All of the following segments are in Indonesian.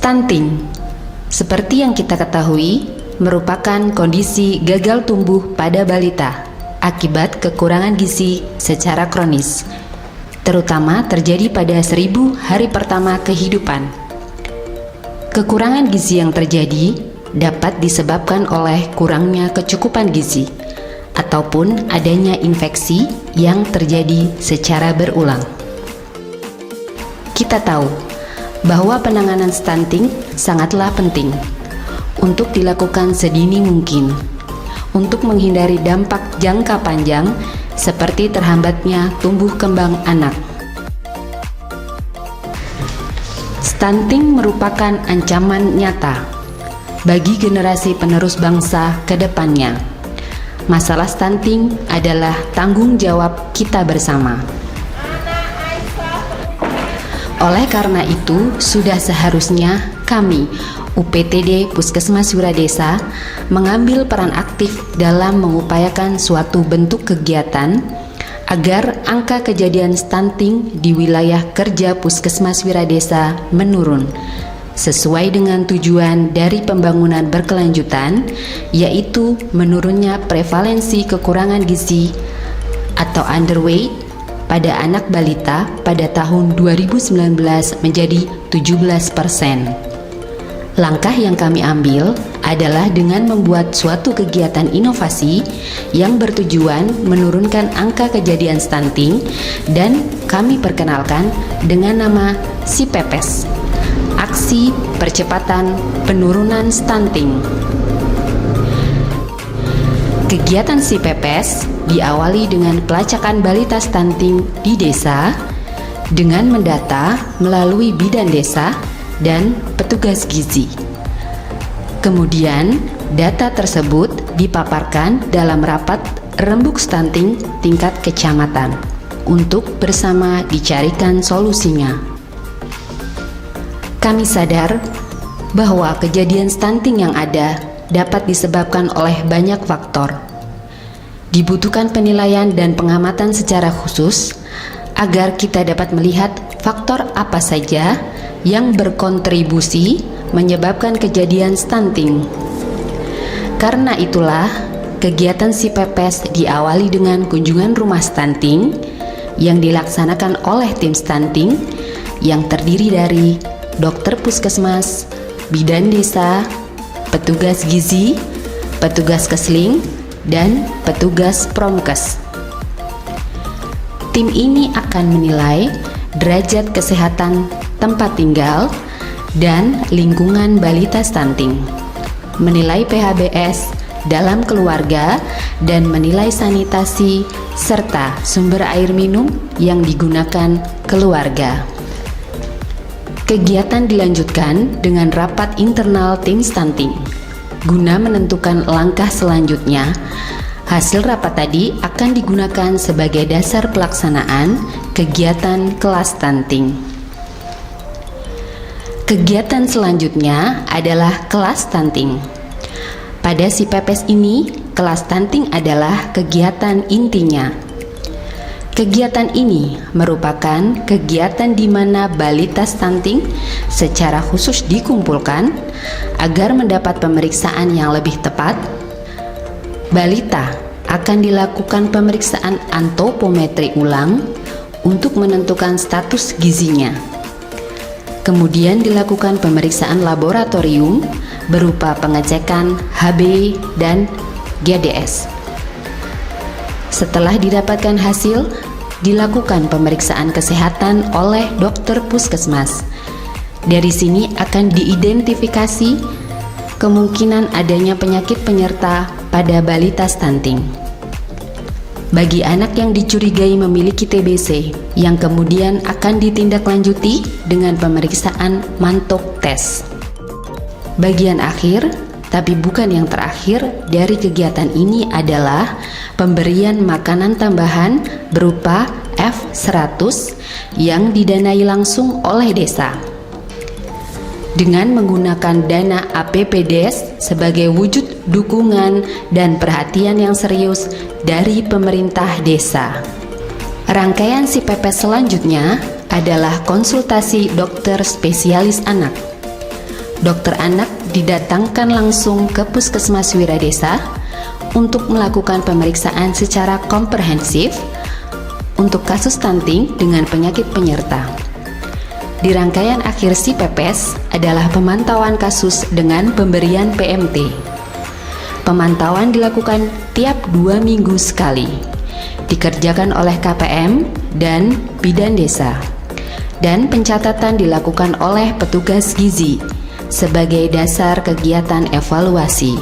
Stunting, seperti yang kita ketahui, merupakan kondisi gagal tumbuh pada balita akibat kekurangan gizi secara kronis, terutama terjadi pada 1000 hari pertama kehidupan. Kekurangan gizi yang terjadi dapat disebabkan oleh kurangnya kecukupan gizi ataupun adanya infeksi yang terjadi secara berulang. Kita tahu bahwa penanganan stunting sangatlah penting untuk dilakukan sedini mungkin untuk menghindari dampak jangka panjang seperti terhambatnya tumbuh kembang anak. Stunting merupakan ancaman nyata bagi generasi penerus bangsa ke depannya. Masalah stunting adalah tanggung jawab kita bersama. Oleh karena itu, sudah seharusnya kami, UPTD Puskesmas Wiradesa, mengambil peran aktif dalam mengupayakan suatu bentuk kegiatan agar angka kejadian stunting di wilayah kerja Puskesmas Wiradesa menurun, sesuai dengan tujuan dari pembangunan berkelanjutan, yaitu menurunnya prevalensi kekurangan gizi atau underweight pada anak balita pada tahun 2019 menjadi 17%. Langkah yang kami ambil adalah dengan membuat suatu kegiatan inovasi yang bertujuan menurunkan angka kejadian stunting dan kami perkenalkan dengan nama SIPEPES, Aksi Percepatan Penurunan Stunting. Kegiatan SIPEPES diawali dengan pelacakan balita stunting di desa dengan mendata melalui bidan desa dan petugas gizi. Kemudian, data tersebut dipaparkan dalam rapat rembuk stunting tingkat kecamatan untuk bersama dicarikan solusinya. Kami sadar bahwa kejadian stunting yang ada dapat disebabkan oleh banyak faktor. Dibutuhkan penilaian dan pengamatan secara khusus agar kita dapat melihat faktor apa saja yang berkontribusi menyebabkan kejadian stunting. Karena itulah, kegiatan SIPEPES diawali dengan kunjungan rumah stunting yang dilaksanakan oleh tim stunting yang terdiri dari dokter puskesmas, bidan desa, petugas gizi, petugas kesling, dan petugas promkes. Tim ini akan menilai derajat kesehatan tempat tinggal dan lingkungan balita stunting, menilai PHBS dalam keluarga, dan menilai sanitasi serta sumber air minum yang digunakan keluarga. Kegiatan dilanjutkan dengan rapat internal tim stunting guna menentukan langkah selanjutnya. Hasil rapat tadi akan digunakan sebagai dasar pelaksanaan kegiatan kelas stunting. Kegiatan selanjutnya adalah kelas stunting. Pada SIPEPES ini, kelas stunting adalah kegiatan intinya. Kegiatan ini merupakan kegiatan di mana balita stunting secara khusus dikumpulkan agar mendapat pemeriksaan yang lebih tepat. Balita akan dilakukan pemeriksaan antropometri ulang untuk menentukan status gizinya. Kemudian dilakukan pemeriksaan laboratorium berupa pengecekan HB dan GDS. Setelah didapatkan hasil, dilakukan pemeriksaan kesehatan oleh dokter puskesmas. Dari sini akan diidentifikasi kemungkinan adanya penyakit penyerta pada balita stunting. Bagi anak yang dicurigai memiliki TBC, yang kemudian akan ditindaklanjuti dengan pemeriksaan mantok tes. Bagian akhir, tapi bukan yang terakhir dari kegiatan ini adalah pemberian makanan tambahan berupa F100 yang didanai langsung oleh desa. Dengan menggunakan dana APBDes sebagai wujud dukungan dan perhatian yang serius dari pemerintah desa. Rangkaian SIPEPES selanjutnya adalah konsultasi dokter spesialis anak. Dokter anak didatangkan langsung ke Puskesmas Wiradesa untuk melakukan pemeriksaan secara komprehensif untuk kasus stunting dengan penyakit penyerta. Di rangkaian akhir si pepes adalah pemantauan kasus dengan pemberian PMT. Pemantauan dilakukan tiap 2 minggu sekali, dikerjakan oleh KPM dan bidan desa, dan pencatatan dilakukan oleh petugas gizi sebagai dasar kegiatan evaluasi.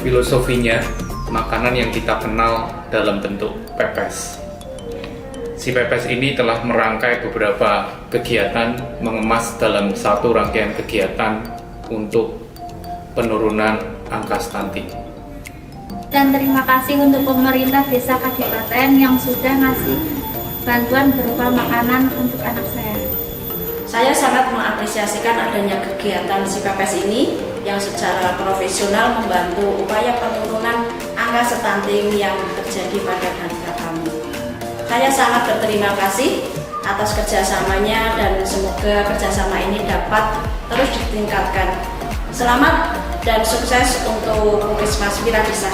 Filosofinya, makanan yang kita kenal dalam bentuk pepes. Si pepes ini telah merangkai beberapa kegiatan, mengemas dalam satu rangkaian kegiatan untuk penurunan angka stunting. Dan terima kasih untuk pemerintah desa Kadipaten yang sudah ngasih bantuan berupa makanan untuk anak saya. Saya sangat mengapresiasikan adanya kegiatan si pepes ini yang secara profesional membantu upaya penurunan angka stunting yang terjadi pada balita kami. Saya sangat berterima kasih atas kerjasamanya dan semoga kerjasama ini dapat terus ditingkatkan. Selamat dan sukses untuk Puskesmas Wiradesa.